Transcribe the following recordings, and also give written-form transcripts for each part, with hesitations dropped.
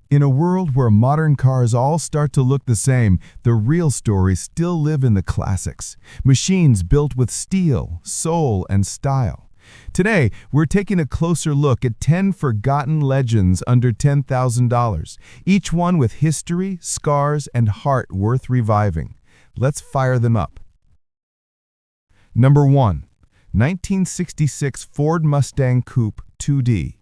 In a world where modern cars all start to look the same, the real stories still live in the classics. Machines built with steel, soul, and style. Today, we're taking a closer look at 10 forgotten legends under $10,000, each one with history, scars, and heart worth reviving. Let's fire them up. Number 1. 1966 Ford Mustang Coupe 2D.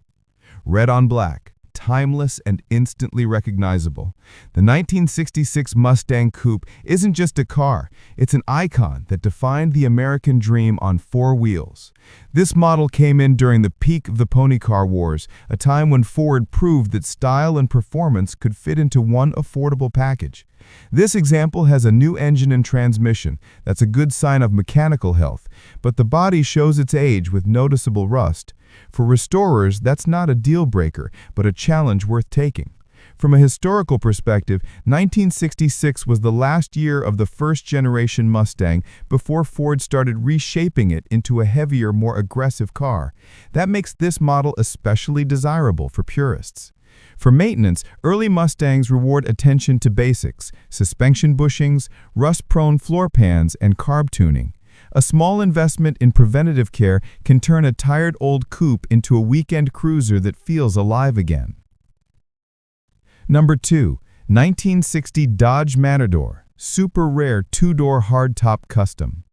Red on black, timeless and instantly recognizable. The 1966 Mustang Coupe isn't just a car, it's an icon that defined the American dream on four wheels. This model came in during the peak of the pony car wars, a time when Ford proved that style and performance could fit into one affordable package. This example has a new engine and transmission. That's a good sign of mechanical health, but the body shows its age with noticeable rust. For restorers, that's not a deal breaker, but a challenge worth taking. From a historical perspective, 1966 was the last year of the first-generation Mustang before Ford started reshaping it into a heavier, more aggressive car. That makes this model especially desirable for purists. For maintenance, early Mustangs reward attention to basics: suspension bushings, rust-prone floor pans, and carb tuning. A small investment in preventative care can turn a tired old coupe into a weekend cruiser that feels alive again. Number 2. 1960 Dodge Matador, super rare two-door hardtop custom.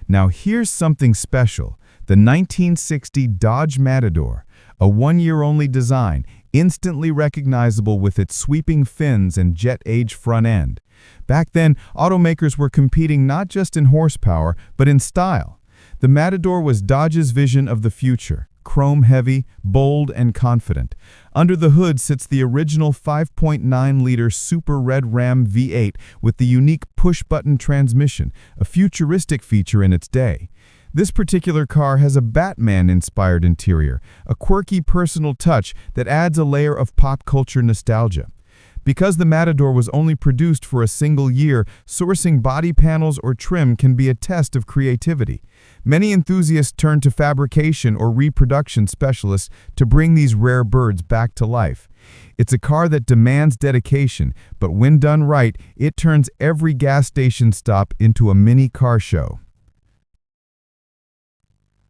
Now here's something special. The 1960 Dodge Matador, a one-year-only design, instantly recognizable with its sweeping fins and jet-age front end. Back then, automakers were competing not just in horsepower, but in style. The Matador was Dodge's vision of the future, chrome-heavy, bold, and confident. Under the hood sits the original 5.9-liter Super Red Ram V8 with the unique push-button transmission, a futuristic feature in its day. This particular car has a Batman-inspired interior, a quirky personal touch that adds a layer of pop culture nostalgia. Because the Matador was only produced for a single year, sourcing body panels or trim can be a test of creativity. Many enthusiasts turn to fabrication or reproduction specialists to bring these rare birds back to life. It's a car that demands dedication, but when done right, it turns every gas station stop into a mini car show.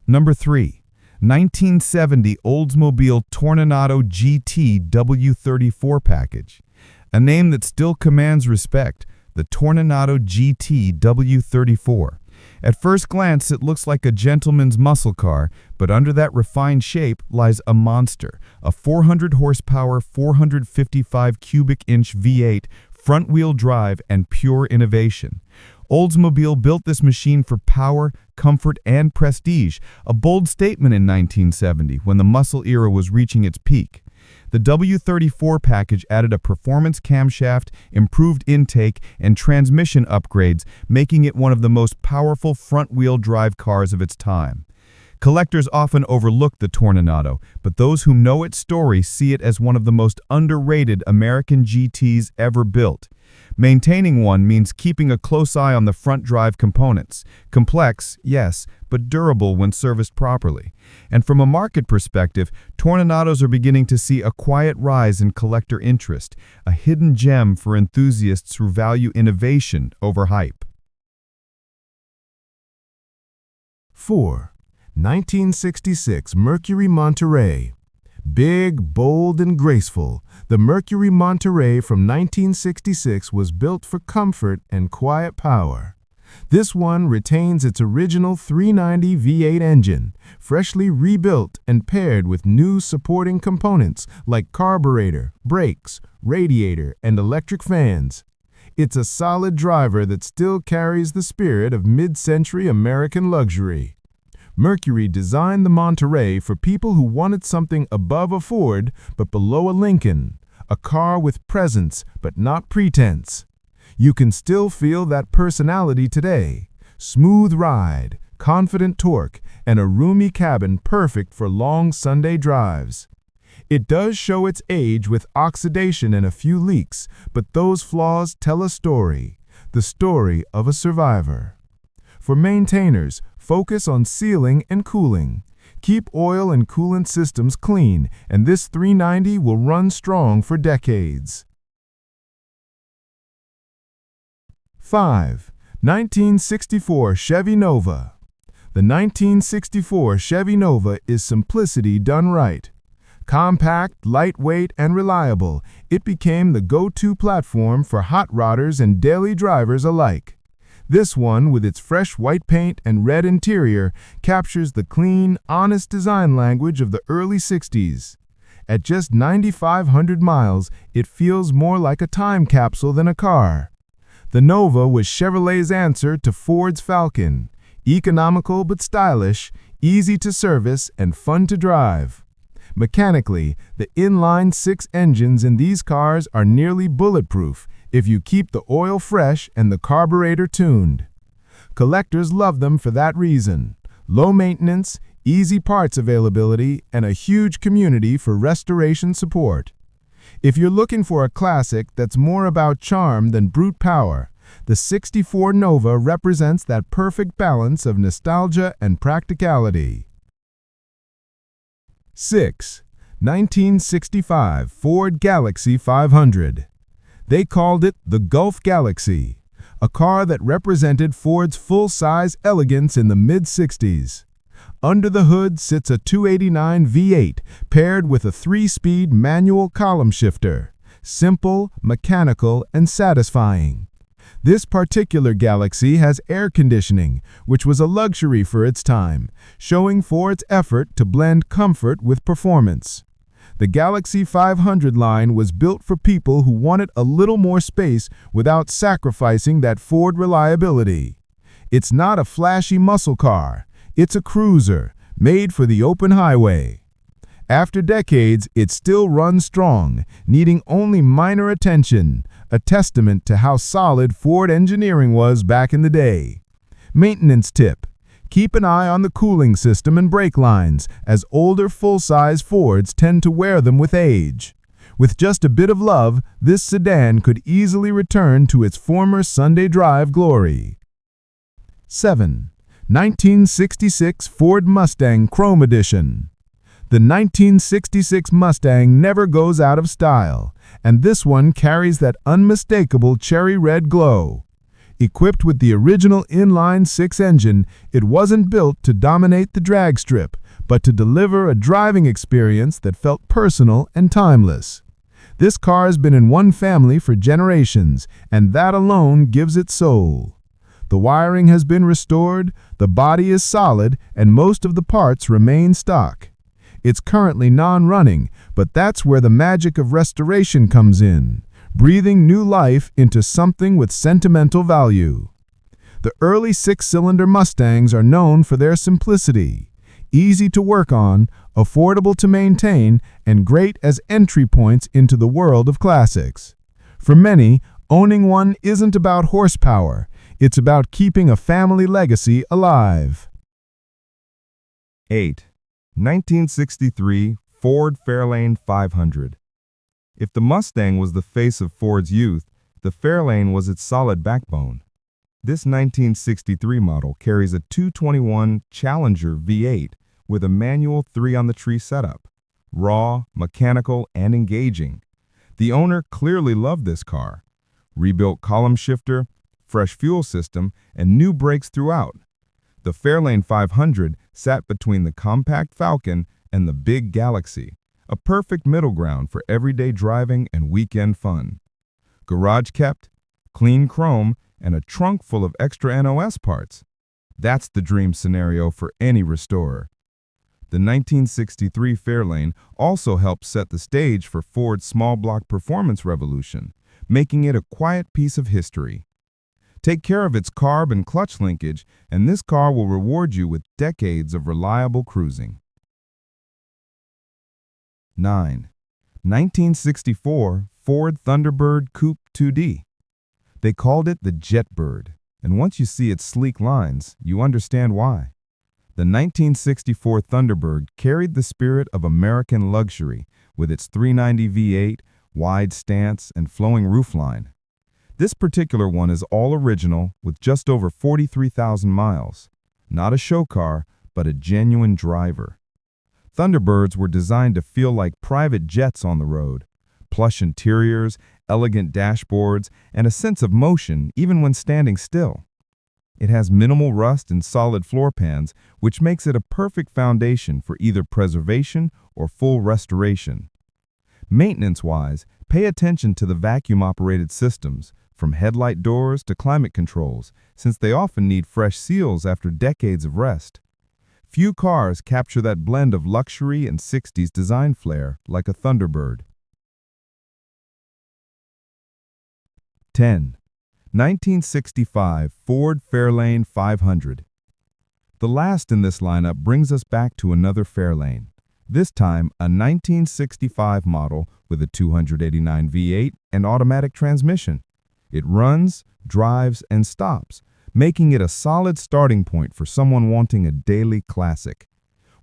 Number 3. 1970 Oldsmobile Tornado GT W34 package. A name that still commands respect, the Tornado GT W34. At first glance, it looks like a gentleman's muscle car, but under that refined shape lies a monster, a 400 horsepower, 455 cubic inch V8, front-wheel drive, and pure innovation. Oldsmobile built this machine for power, comfort, and prestige, a bold statement in 1970 when the muscle era was reaching its peak. The W34 package added a performance camshaft, improved intake, and transmission upgrades, making it one of the most powerful front-wheel drive cars of its time. Collectors often overlook the Tornado, but those who know its story see it as one of the most underrated American GTs ever built. Maintaining one means keeping a close eye on the front drive components. Complex, yes, but durable when serviced properly. And from a market perspective, Tornados are beginning to see a quiet rise in collector interest, a hidden gem for enthusiasts who value innovation over hype. 4. 1966 Mercury Monterey. Big, bold, and graceful, the Mercury Monterey from 1966 was built for comfort and quiet power. This one retains its original 390 V8 engine, freshly rebuilt and paired with new supporting components like carburetor, brakes, radiator, and electric fans. It's a solid driver that still carries the spirit of mid-century American luxury. Mercury designed the Monterey for people who wanted something above a Ford but below a Lincoln, a car with presence but not pretense. You can still feel that personality today. Smooth ride, confident torque, and a roomy cabin perfect for long Sunday drives. It does show its age with oxidation and a few leaks, but those flaws tell a story, the story of a survivor. For maintainers, focus on sealing and cooling. Keep oil and coolant systems clean, and this 390 will run strong for decades. 5. 1964 Chevy Nova. The 1964 Chevy Nova is simplicity done right. Compact, lightweight, and reliable, it became the go-to platform for hot rodders and daily drivers alike. This one, with its fresh white paint and red interior, captures the clean, honest design language of the early 60s. At just 9,500 miles, it feels more like a time capsule than a car. The Nova was Chevrolet's answer to Ford's Falcon. Economical but stylish, easy to service, and fun to drive. Mechanically, the inline-six engines in these cars are nearly bulletproof if you keep the oil fresh and the carburetor tuned. Collectors love them for that reason. Low maintenance, easy parts availability, and a huge community for restoration support. If you're looking for a classic that's more about charm than brute power, the 64 Nova represents that perfect balance of nostalgia and practicality. 6. 1965 Ford Galaxie 500. They called it the Gulf Galaxie, a car that represented Ford's full-size elegance in the mid-60s. Under the hood sits a 289 V8 paired with a 3-speed manual column shifter. Simple, mechanical, and satisfying. This particular Galaxie has air conditioning, which was a luxury for its time, showing Ford's effort to blend comfort with performance. The Galaxie 500 line was built for people who wanted a little more space without sacrificing that Ford reliability. It's not a flashy muscle car. It's a cruiser, made for the open highway. After decades, it still runs strong, needing only minor attention, a testament to how solid Ford engineering was back in the day. Maintenance tip: keep an eye on the cooling system and brake lines, as older full-size Fords tend to wear them with age. With just a bit of love, this sedan could easily return to its former Sunday drive glory. 7. 1966 Ford Mustang Chrome Edition. The 1966 Mustang never goes out of style, and this one carries that unmistakable cherry red glow. Equipped with the original inline-six engine, it wasn't built to dominate the drag strip, but to deliver a driving experience that felt personal and timeless. This car's been in one family for generations, and that alone gives it soul. The wiring has been restored, the body is solid, and most of the parts remain stock. It's currently non-running, but that's where the magic of restoration comes in, breathing new life into something with sentimental value. The early six-cylinder Mustangs are known for their simplicity, easy to work on, affordable to maintain, and great as entry points into the world of classics. For many, owning one isn't about horsepower, it's about keeping a family legacy alive. 8. 1963 Ford Fairlane 500. If the Mustang was the face of Ford's youth, the Fairlane was its solid backbone. This 1963 model carries a 221 Challenger V8 with a manual 3-on-the-tree setup. Raw, mechanical, and engaging. The owner clearly loved this car. Rebuilt column shifter, fresh fuel system, and new brakes throughout. The Fairlane 500 sat between the compact Falcon and the big Galaxie, a perfect middle ground for everyday driving and weekend fun. Garage kept, clean chrome, and a trunk full of extra NOS parts. That's the dream scenario for any restorer. The 1963 Fairlane also helped set the stage for Ford's small block performance revolution, making it a quiet piece of history. Take care of its carb and clutch linkage, and this car will reward you with decades of reliable cruising. 9. 1964 Ford Thunderbird Coupe 2D. They called it the Jetbird, and once you see its sleek lines, you understand why. The 1964 Thunderbird carried the spirit of American luxury with its 390 V8, wide stance, and flowing roofline. This particular one is all original with just over 43,000 miles. Not a show car, but a genuine driver. Thunderbirds were designed to feel like private jets on the road. Plush interiors, elegant dashboards, and a sense of motion even when standing still. It has minimal rust and solid floor pans, which makes it a perfect foundation for either preservation or full restoration. Maintenance-wise, pay attention to the vacuum-operated systems, from headlight doors to climate controls, since they often need fresh seals after decades of rest. Few cars capture that blend of luxury and 60s design flair like a Thunderbird. 10. 1965 Ford Fairlane 500. The last in this lineup brings us back to another Fairlane, this time a 1965 model with a 289 V8 and automatic transmission. It runs, drives, and stops, making it a solid starting point for someone wanting a daily classic.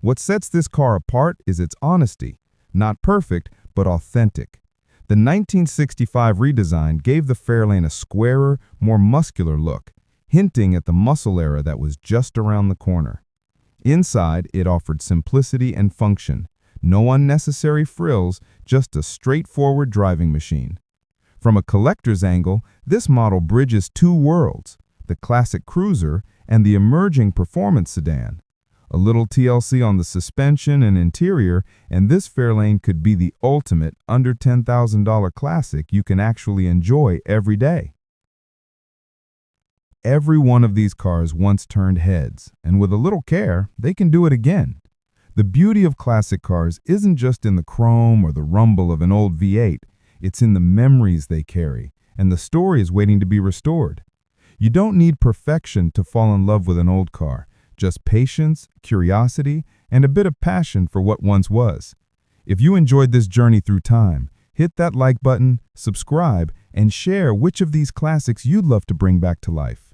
What sets this car apart is its honesty, not perfect, but authentic. The 1965 redesign gave the Fairlane a squarer, more muscular look, hinting at the muscle era that was just around the corner. Inside, it offered simplicity and function. No unnecessary frills, just a straightforward driving machine. From a collector's angle, this model bridges two worlds, the classic cruiser and the emerging performance sedan. A little TLC on the suspension and interior, and this Fairlane could be the ultimate under $10,000 classic you can actually enjoy every day. Every one of these cars once turned heads, and with a little care, they can do it again. The beauty of classic cars isn't just in the chrome or the rumble of an old V8, it's in the memories they carry and the stories waiting to be restored. You don't need perfection to fall in love with an old car. Just patience, curiosity, and a bit of passion for what once was. If you enjoyed this journey through time, hit that like button, subscribe, and share which of these classics you'd love to bring back to life.